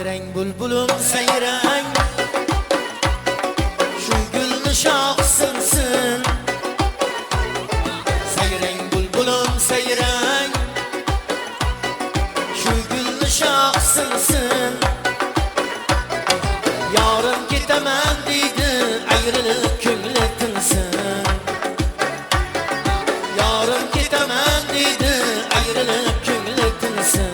Sayrang bulbulum sayrang, şu gülni shoxsinsin. Sayrang bulbulum sayrang, şu gülni shoxsinsin. Yorim ketaman deydi, ayrilib ko'ngli tinsin. Yorim ketaman deydi, ayrilib ko'ngli tinsin.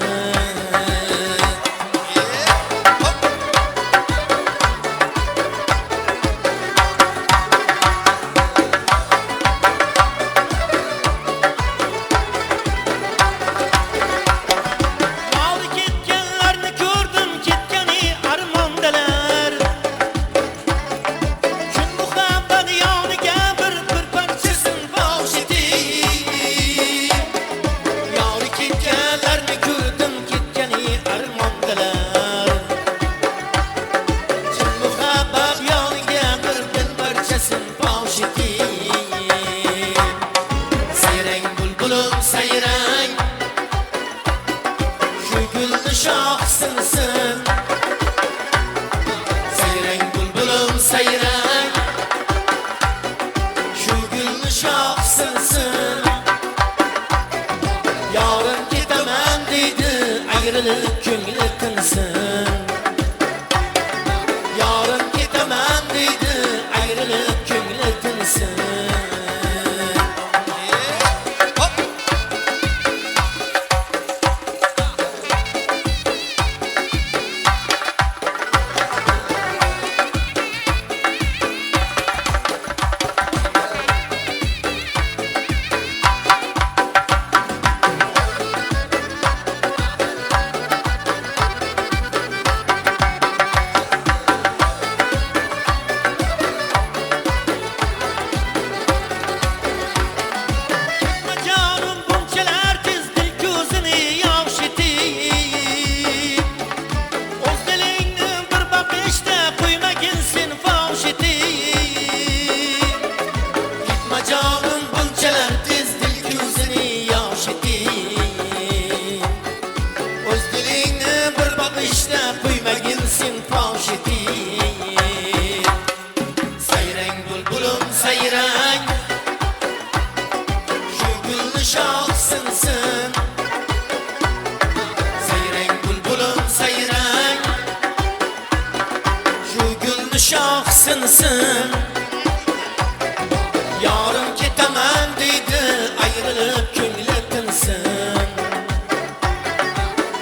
Sayrang, şu gülni shoxsinsin. Sayrang bulbulum sayrang, şu gülni shoxsinsin. Yorim ketaman deydi, ayrilib ko'ngli tinsin. Yorim ketaman deydi, ayrilib ko'ngli tinsin. Sayrang bulbulum sayrang, şu gülni shoxsinsin. Sayrang bulbulum sayrang, şu gülni shoxsinsin. Yorim ketaman deydi, ayrilib ko'ngli tinsin.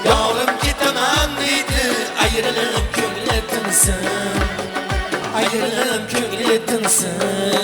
Yorim ketaman deydi, ayrilib ko'ngli tinsin. Ayrilib ko'ngli tinsin.